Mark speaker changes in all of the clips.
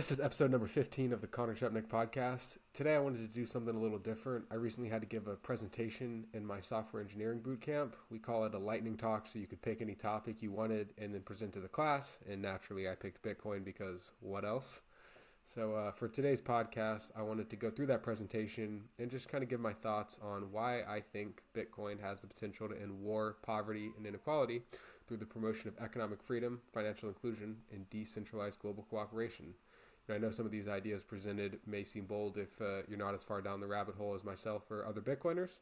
Speaker 1: This is episode number 15 of the Connor Chep podcast. Today I wanted to do something a little different. I recently had to give a presentation in my software engineering bootcamp. We call it a lightning talk, so you could pick any topic you wanted and then present to the class. And naturally I picked Bitcoin because what else? So for today's podcast, I wanted to go through that presentation and just kind of give my thoughts on why I think Bitcoin has the potential to end war, poverty, and inequality through the promotion of economic freedom, financial inclusion, and decentralized global cooperation. I know some of these ideas presented may seem bold if you're not as far down the rabbit hole as myself or other Bitcoiners,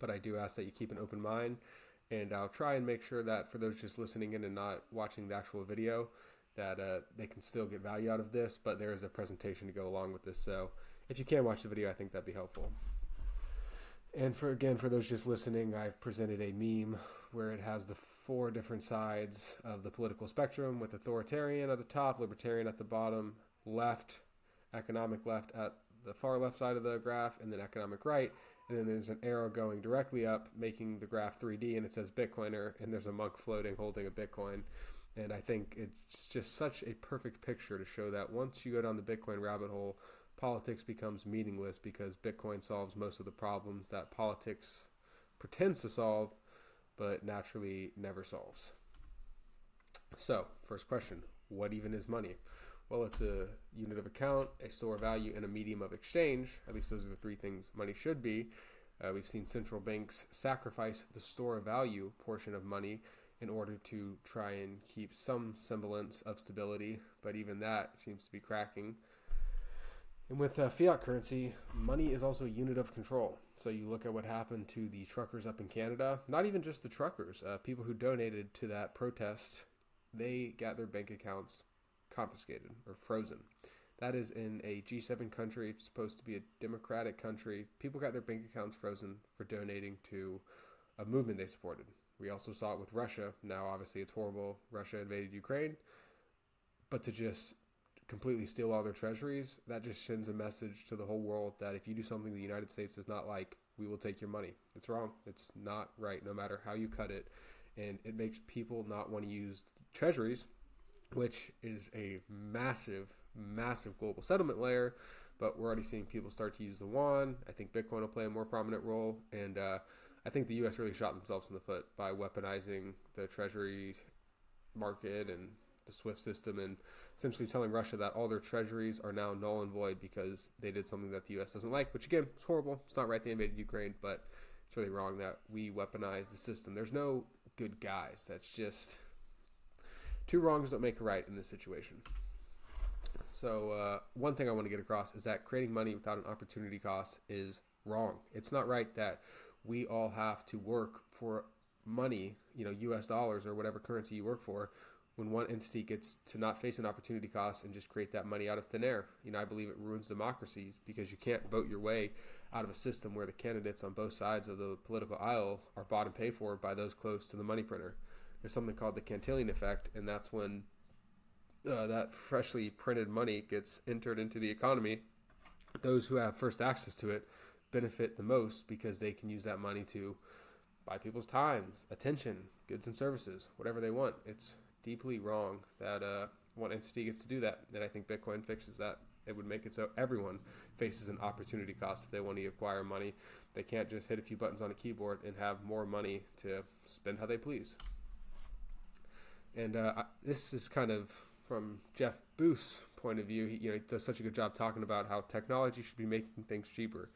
Speaker 1: but I do ask that you keep an open mind, and I'll try and make sure that for those just listening in and not watching the actual video, that they can still get value out of this, but there is a presentation to go along with this, so if you can watch the video, I think that'd be helpful. And for those just listening, I've presented a meme where it has the four different sides of the political spectrum with authoritarian at the top, libertarian at the bottom, left, economic left at the far left side of the graph, and then economic right. And then there's an arrow going directly up, making the graph 3D, and it says Bitcoiner, and there's a monk floating holding a Bitcoin. And I think it's just such a perfect picture to show that once you go down the Bitcoin rabbit hole, politics becomes meaningless because Bitcoin solves most of the problems that politics pretends to solve, but naturally never solves. So, first question, what even is money? Well, it's a unit of account, a store of value, and a medium of exchange. At least those are the three things money should be. We've seen central banks sacrifice the store of value portion of money in order to try and keep some semblance of stability, but even that seems to be cracking. And with fiat currency, money is also a unit of control. So you look at what happened to the truckers up in Canada, not even just the truckers, people who donated to that protest, they got their bank accounts confiscated or frozen. That is in a G7 country. It's supposed to be a democratic country. People got their bank accounts frozen for donating to a movement they supported. We also saw it with Russia. Now, obviously, it's horrible. Russia invaded Ukraine. But to just completely steal all their treasuries, that just sends a message to the whole world that if you do something the United States does not like, we will take your money. It's wrong. It's not right, no matter how you cut it. And it makes people not want to use treasuries, which is a massive, massive global settlement layer, but we're already seeing people start to use the yuan. I think Bitcoin will play a more prominent role, and I think the U.S. really shot themselves in the foot by weaponizing the treasury market and the SWIFT system and essentially telling Russia that all their treasuries are now null and void because they did something that the U.S. doesn't like, which again, it's horrible. It's not right they invaded Ukraine, but it's really wrong that we weaponize the system. There's no good guys. That's just... two wrongs don't make a right in this situation. So one thing I want to get across is that creating money without an opportunity cost is wrong. It's not right that we all have to work for money, US dollars or whatever currency you work for, when one entity gets to not face an opportunity cost and just create that money out of thin air. I believe it ruins democracies because you can't vote your way out of a system where the candidates on both sides of the political aisle are bought and paid for by those close to the money printer. There's something called the Cantillon effect, and that's when that freshly printed money gets entered into the economy. Those who have first access to it benefit the most because they can use that money to buy people's times, attention, goods and services, whatever they want. It's deeply wrong that one entity gets to do that, and I think Bitcoin fixes that. It would make it so everyone faces an opportunity cost if they want to acquire money. They can't just hit a few buttons on a keyboard and have more money to spend how they please. And this is kind of from Jeff Booth's point of view. He does such a good job talking about how technology should be making things cheaper.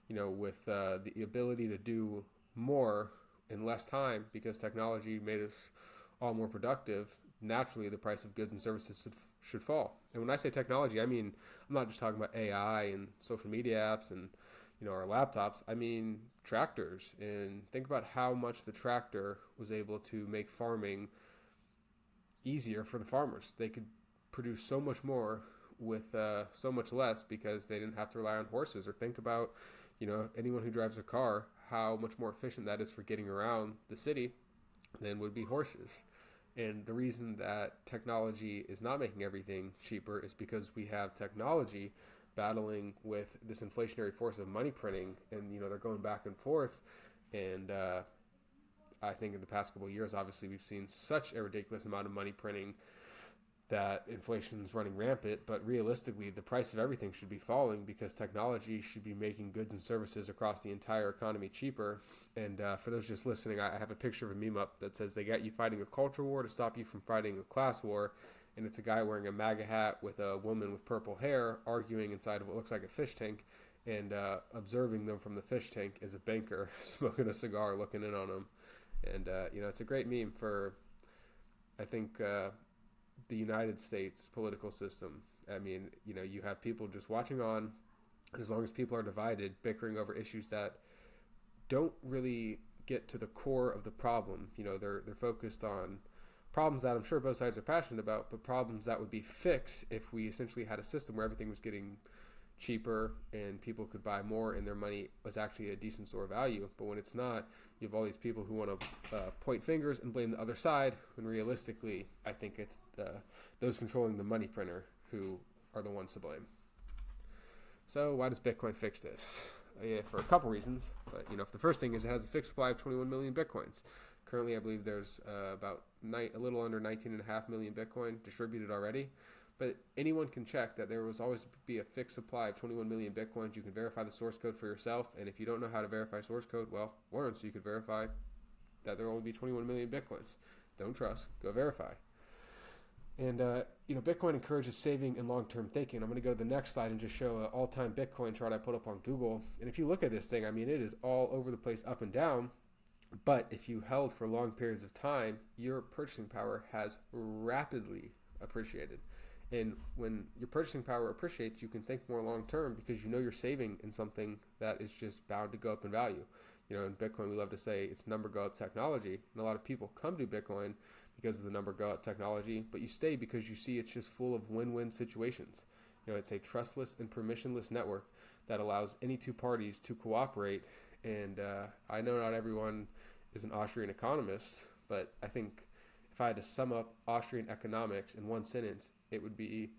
Speaker 1: With the ability to do more in less time because technology made us all more productive. Naturally, the price of goods and services should fall. And when I say technology, I mean I'm not just talking about AI and social media apps and our laptops. I mean tractors. And think about how much the tractor was able to make farming easier for the farmers. They could produce so much more with so much less because they didn't have to rely on horses. Or think about, anyone who drives a car, how much more efficient that is for getting around the city than would be horses. And the reason that technology is not making everything cheaper is because we have technology battling with this inflationary force of money printing, and they're going back and forth. And I think in the past couple of years, obviously, we've seen such a ridiculous amount of money printing that inflation is running rampant, but realistically, the price of everything should be falling because technology should be making goods and services across the entire economy cheaper. And for those just listening, I have a picture of a meme up that says they got you fighting a culture war to stop you from fighting a class war. And it's a guy wearing a MAGA hat with a woman with purple hair arguing inside of what looks like a fish tank. And observing them from the fish tank is a banker smoking a cigar looking in on them. And, it's a great meme for, I think, the United States political system. I mean, you have people just watching on, and as long as people are divided, bickering over issues that don't really get to the core of the problem. They're focused on problems that I'm sure both sides are passionate about, but problems that would be fixed if we essentially had a system where everything was getting cheaper and people could buy more and their money was actually a decent store of value. But when it's not, you have all these people who want to point fingers and blame the other side, when realistically I think it's those controlling the money printer who are the ones to blame. So why does Bitcoin fix this? For a couple reasons, but the first thing is it has a fixed supply of 21 million Bitcoins. Currently I believe there's about a little under 19.5 million Bitcoin distributed already. But anyone can check that there will always be a fixed supply of 21 million Bitcoins. You can verify the source code for yourself. And if you don't know how to verify source code, well, learn so you can verify that there will only be 21 million Bitcoins. Don't trust, go verify. And, Bitcoin encourages saving and long-term thinking. I'm going to go to the next slide and just show an all-time Bitcoin chart I put up on Google. And if you look at this thing, it is all over the place, up and down. But if you held for long periods of time, your purchasing power has rapidly appreciated. And when your purchasing power appreciates, you can think more long-term because you're saving in something that is just bound to go up in value. In Bitcoin, we love to say it's number go up technology. And a lot of people come to Bitcoin because of the number go up technology, but you stay because you see it's just full of win-win situations. It's a trustless and permissionless network that allows any two parties to cooperate. And I know not everyone is an Austrian economist, but I think if I had to sum up Austrian economics in one sentence, it would be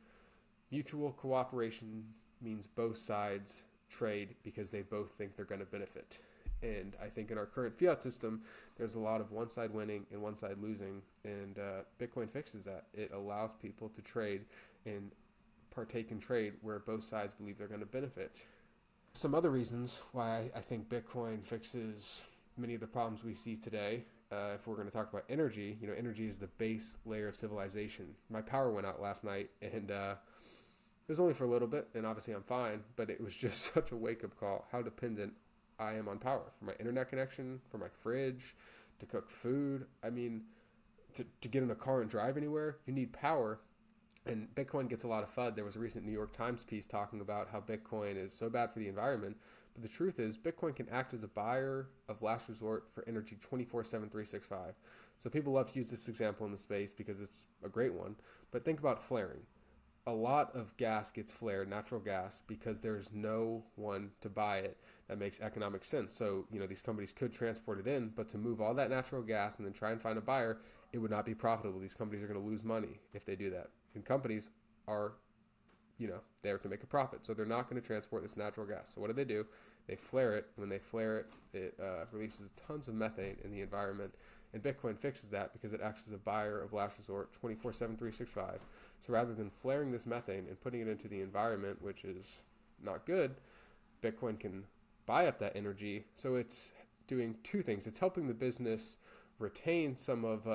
Speaker 1: mutual cooperation means both sides trade because they both think they're going to benefit. And I think in our current fiat system, there's a lot of one side winning and one side losing. And Bitcoin fixes that. It allows people to trade and partake in trade where both sides believe they're going to benefit. Some other reasons why I think Bitcoin fixes many of the problems we see today. If we're going to talk about energy, energy is the base layer of civilization. My power went out last night, and it was only for a little bit, and obviously I'm fine, but it was just such a wake-up call how dependent I am on power for my internet connection, for my fridge, to cook food. To get in a car and drive anywhere, you need power, and Bitcoin gets a lot of FUD. There was a recent New York Times piece talking about how Bitcoin is so bad for the environment. But the truth is, Bitcoin can act as a buyer of last resort for energy 24/7, 365. So people love to use this example in the space because it's a great one. But think about flaring. A lot of gas gets flared, natural gas, because there's no one to buy it that makes economic sense. So, these companies could transport it in, but to move all that natural gas and then try and find a buyer, it would not be profitable. These companies are going to lose money if they do that. And companies are there to make a profit. So they're not going to transport this natural gas. So what do? They flare it. When they flare it, it releases tons of methane in the environment. And Bitcoin fixes that because it acts as a buyer of last resort 24/7, 365. So rather than flaring this methane and putting it into the environment, which is not good, Bitcoin can buy up that energy. So it's doing two things. It's helping the business retain some of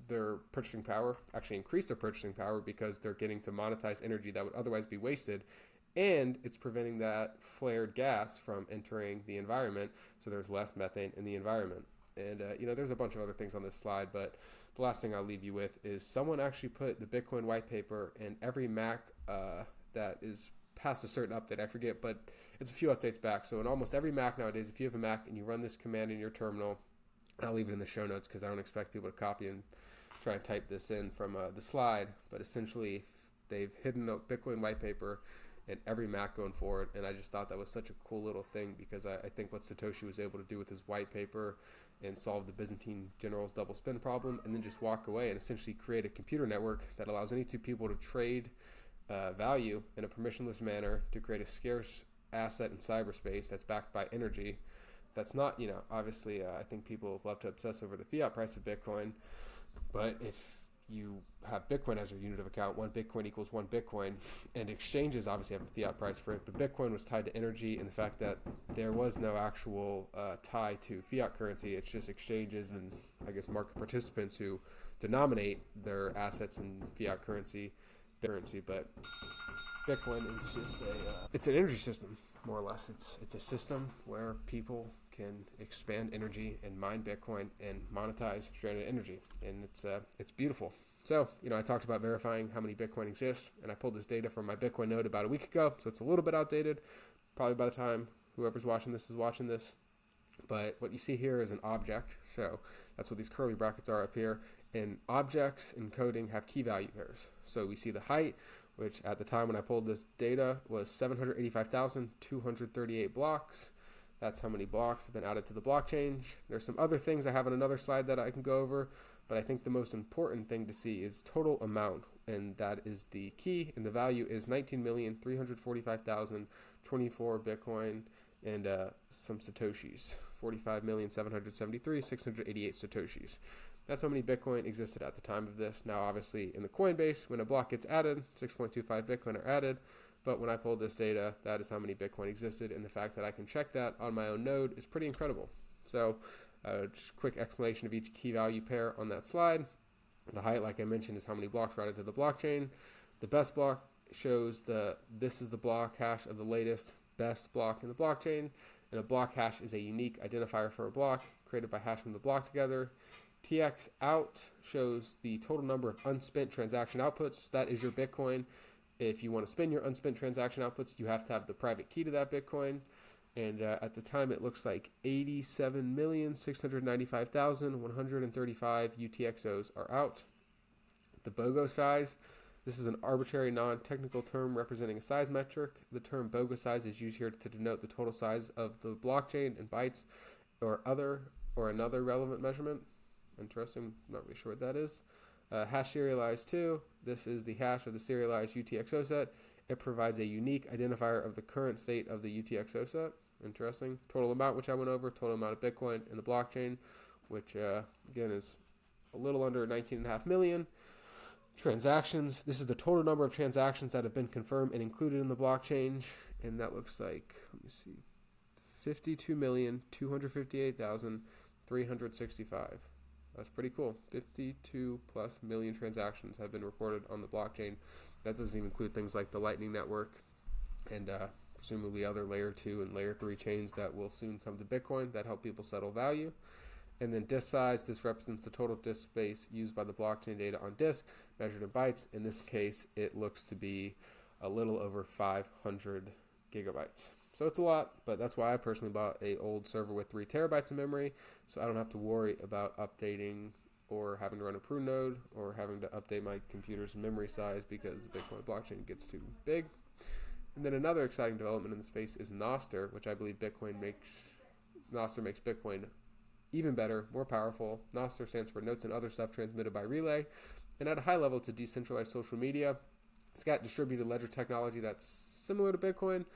Speaker 1: their purchasing power, actually increase their purchasing power because they're getting to monetize energy that would otherwise be wasted. And it's preventing that flared gas from entering the environment, so there's less methane in the environment. And, there's a bunch of other things on this slide, but the last thing I'll leave you with is someone actually put the Bitcoin white paper in every Mac that is past a certain update. I forget, but it's a few updates back. So in almost every Mac nowadays, if you have a Mac and you run this command in your terminal, and I'll leave it in the show notes because I don't expect people to copy and try and type this in from the slide, but essentially they've hidden a Bitcoin white paper in every Mac going forward, and I just thought that was such a cool little thing because I think what Satoshi was able to do with his white paper and solve the Byzantine general's double spend problem and then just walk away and essentially create a computer network that allows any two people to trade value in a permissionless manner to create a scarce asset in cyberspace that's backed by energy. That's not, obviously I think people love to obsess over the fiat price of Bitcoin, but if you have Bitcoin as your unit of account. 1 Bitcoin equals 1 Bitcoin. And exchanges obviously have a fiat price for it, but Bitcoin was tied to energy and the fact that there was no actual tie to fiat currency. It's just exchanges and I guess market participants who denominate their assets in fiat currency. But Bitcoin is just it's an energy system, more or less. It's a system where people can expand energy and mine Bitcoin and monetize stranded energy, and it's beautiful. So, I talked about verifying how many Bitcoin exists, and I pulled this data from my Bitcoin node about a week ago, so it's a little bit outdated, probably by the time whoever's watching this is watching this. But what you see here is an object, so that's what these curly brackets are up here, and objects in coding have key value pairs. So we see the height, which at the time when I pulled this data was 785,238 blocks. That's how many blocks have been added to the blockchain. There's some other things I have on another slide that I can go over, but I think the most important thing to see is total amount, and that is the key, and the value is 19,345,024 Bitcoin and some Satoshis, 45,773,688 Satoshis. That's how many Bitcoin existed at the time of this. Now, obviously, in the Coinbase, when a block gets added, 6.25 Bitcoin are added. But when I pulled this data, that is how many Bitcoin existed. And the fact that I can check that on my own node is pretty incredible. So just a quick explanation of each key value pair on that slide. The height, like I mentioned, is how many blocks were added to the blockchain. The best block shows this is the block hash of the latest best block in the blockchain. And a block hash is a unique identifier for a block created by hashing the block together. TX out shows the total number of unspent transaction outputs. That is your Bitcoin. If you want to spend your unspent transaction outputs, you have to have the private key to that Bitcoin. And at the time, it looks like 87,695,135 UTXOs are out. The BOGO size, this is an arbitrary non-technical term representing a size metric. The term BOGO size is used here to denote the total size of the blockchain in bytes or another relevant measurement. Interesting, not really sure what that is. Hash serialized 2, this is the hash of the serialized UTXO set. It provides a unique identifier of the current state of the UTXO set. Interesting. Total amount, which I went over, total amount of Bitcoin in the blockchain, which again is a little under 19.5 million. Transactions, this is the total number of transactions that have been confirmed and included in the blockchain, and that looks like, let me see, 52,258,365. That's pretty cool. 52 plus million transactions have been reported on the blockchain. That doesn't even include things like the Lightning Network and presumably other layer 2 and layer 3 chains that will soon come to Bitcoin that help people settle value. And then disk size, this represents the total disk space used by the blockchain data on disk, measured in bytes. In this case, it looks to be a little over 500 gigabytes. So it's a lot, but that's why I personally bought an old server with 3 terabytes of memory, so I don't have to worry about updating or having to run a prune node or having to update my computer's memory size because the Bitcoin blockchain gets too big. And then another exciting development in the space is Nostr, which I believe Nostr makes Bitcoin even better, more powerful. Nostr stands for Notes and Other Stuff Transmitted by Relay, and at a high level, it's a decentralized social media. It's got distributed ledger technology that's similar to Bitcoin,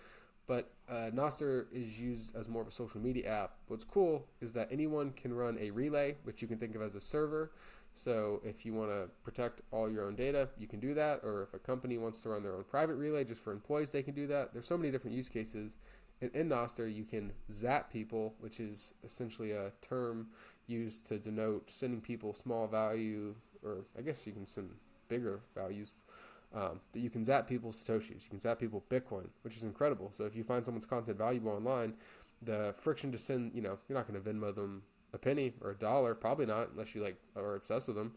Speaker 1: but Nostr is used as more of a social media app. What's cool is that anyone can run a relay, which you can think of as a server. So if you want to protect all your own data, you can do that. Or if a company wants to run their own private relay just for employees, they can do that. There's so many different use cases. And in Nostr, you can zap people, which is essentially a term used to denote sending people small value, or I guess you can send bigger values. But you can zap people Satoshis, you can zap people Bitcoin, which is incredible. So if you find someone's content valuable online, the friction to send, you're not going to Venmo them a penny or $1, probably not, unless you are obsessed with them.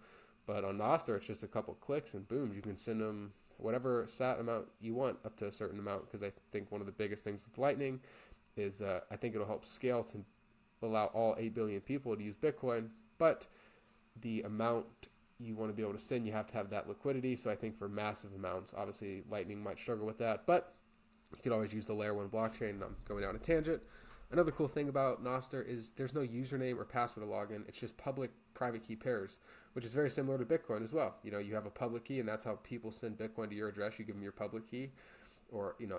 Speaker 1: But on Nostr, it's just a couple clicks and boom, you can send them whatever sat amount you want up to a certain amount. Because I think one of the biggest things with Lightning is I think it'll help scale to allow all 8 billion people to use Bitcoin, but the amount you want to be able to send, you have to have that liquidity. So I think for massive amounts, obviously Lightning might struggle with that, but you could always use the layer 1 blockchain. And I'm going down a tangent. Another cool thing about Nostr is there's no username or password to log in. It's just public private key pairs, which is very similar to Bitcoin as well. You have a public key, and that's how people send Bitcoin to your address. You give them your public key, or you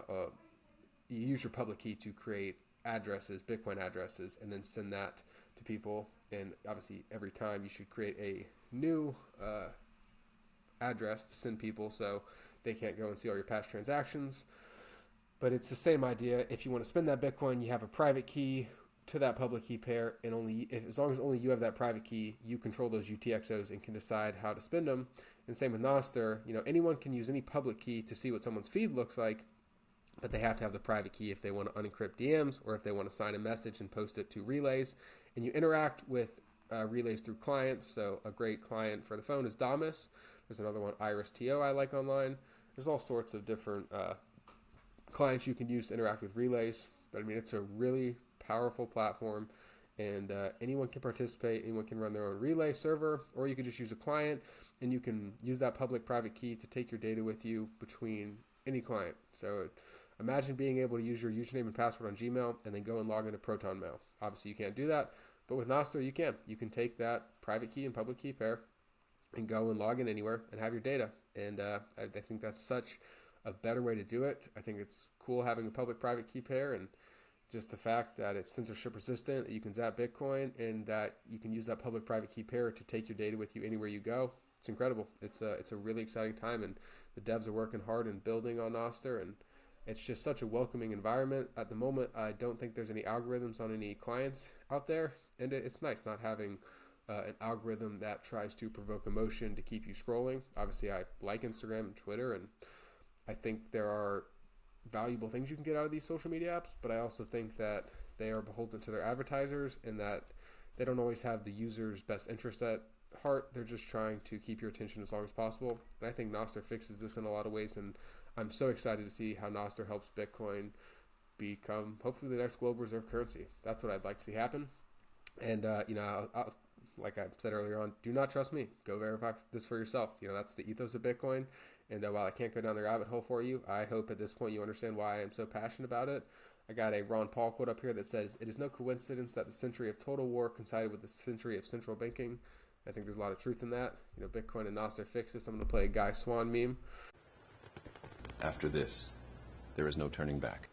Speaker 1: use your public key to create addresses, Bitcoin addresses, and then send that to people. And obviously every time you should create a new address to send people so they can't go and see all your past transactions. But it's the same idea. If you want to spend that Bitcoin, you have a private key to that public key pair, and as long as only you have that private key, you control those UTXOs and can decide how to spend them. And same with Nostr. Anyone can use any public key to see what someone's feed looks like, but they have to have the private key if they want to unencrypt DMs or if they want to sign a message and post it to relays. And you interact with relays through clients. So a great client for the phone is Damus. There's another one, IrisTO, I like online. There's all sorts of different clients you can use to interact with relays. But I mean, it's a really powerful platform, and anyone can participate. Anyone can run their own relay server, or you can just use a client, and you can use that public private key to take your data with you between any client. So imagine being able to use your username and password on Gmail and then go and log into Proton Mail. Obviously, you can't do that, but with Nostr, you can. You can take that private key and public key pair and go and log in anywhere and have your data. And I think that's such a better way to do it. I think it's cool having a public-private key pair, and just the fact that it's censorship resistant, that you can zap Bitcoin, and that you can use that public-private key pair to take your data with you anywhere you go. It's incredible. It's a really exciting time, and the devs are working hard and building on Nostr, and it's just such a welcoming environment. At the moment, I don't think there's any algorithms on any clients out there, and it's nice not having an algorithm that tries to provoke emotion to keep you scrolling. Obviously, I like Instagram and Twitter, and I think there are valuable things you can get out of these social media apps, but I also think that they are beholden to their advertisers and that they don't always have the user's best interest at heart. They're just trying to keep your attention as long as possible. And I think Nostr fixes this in a lot of ways, and I'm so excited to see how Nostr helps Bitcoin become hopefully the next global reserve currency. That's what I'd like to see happen. And, I'll, like I said earlier on, do not trust me. Go verify this for yourself. That's the ethos of Bitcoin. And while I can't go down the rabbit hole for you, I hope at this point you understand why I am so passionate about it. I got a Ron Paul quote up here that says, "It is no coincidence that the century of total war coincided with the century of central banking." I think there's a lot of truth in that. Bitcoin and Nostr fix this. I'm going to play a Guy Swan meme.
Speaker 2: After this, there is no turning back.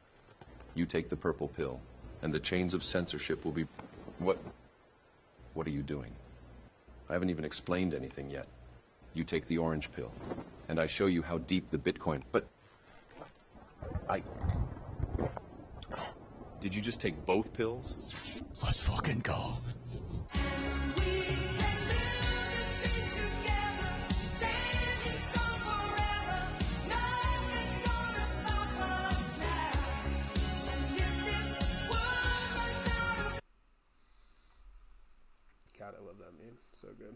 Speaker 2: You take the purple pill, and the chains of censorship will be... What are you doing? I haven't even explained anything yet. You take the orange pill, and I show you how deep the Bitcoin... But... Did you just take both pills?
Speaker 3: Let's fucking go.
Speaker 1: God, I love that meme. So good.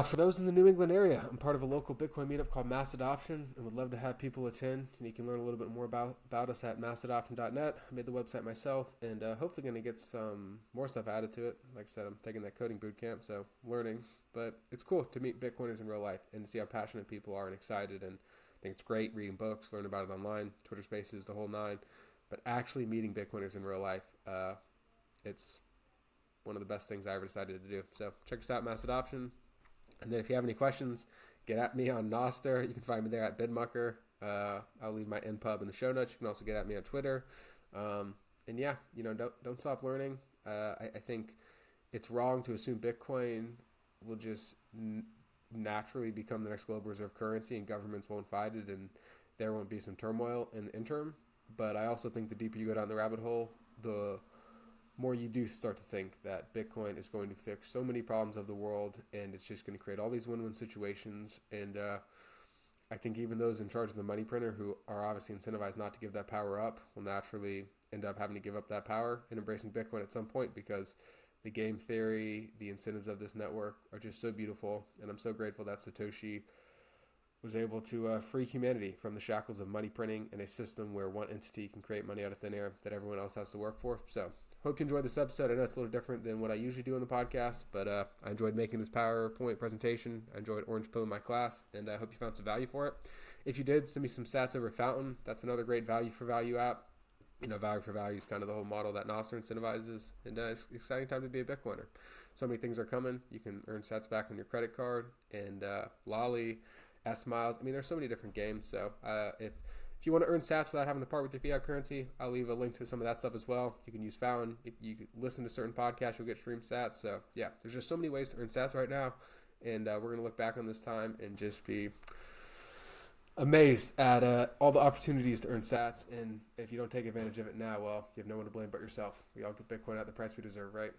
Speaker 1: For those in the New England area, I'm part of a local Bitcoin meetup called MassAdoption, and would love to have people attend. And you can learn a little bit more about us at MassAdoption.net. I made the website myself, and hopefully going to get some more stuff added to it. Like I said, I'm taking that coding boot camp, so learning. But it's cool to meet Bitcoiners in real life and to see how passionate people are and excited. And I think it's great reading books, learning about it online, Twitter Spaces, the whole nine. But actually meeting Bitcoiners in real life, it's one of the best things I ever decided to do. So check us out, MassAdoption. And then if you have any questions, get at me on Nostr. You can find me there at Bidmucker. I'll leave my NPub in the show notes. You can also get at me on Twitter. And yeah, don't stop learning. I think it's wrong to assume Bitcoin will just naturally become the next global reserve currency and governments won't fight it and there won't be some turmoil in the interim. But I also think the deeper you go down the rabbit hole, the more you do start to think that Bitcoin is going to fix so many problems of the world, and it's just going to create all these win-win situations. And I think even those in charge of the money printer, who are obviously incentivized not to give that power up, will naturally end up having to give up that power and embracing Bitcoin at some point, because the game theory, the incentives of this network are just so beautiful. And I'm so grateful that Satoshi was able to free humanity from the shackles of money printing and a system where one entity can create money out of thin air that everyone else has to work for. So hope you enjoyed this episode. I know it's a little different than what I usually do on the podcast, but I enjoyed making this PowerPoint presentation. I enjoyed Orange Pill in my class, and I hope you found some value for it. If you did, send me some sats over Fountain. That's another great value for value app. Value for value is kind of the whole model that Nostr incentivizes, and it's an exciting time to be a Bitcoiner. So many things are coming. You can earn sats back on your credit card, and Lolly, S-Miles. There's so many different games. So if you want to earn sats without having to part with your fiat currency, I'll leave a link to some of that stuff as well. You can use Fountain. If you listen to certain podcasts, you'll get stream sats. So yeah, there's just so many ways to earn sats right now. And we're going to look back on this time and just be amazed at all the opportunities to earn sats. And if you don't take advantage of it now, well, you have no one to blame but yourself. We all get Bitcoin at the price we deserve, right?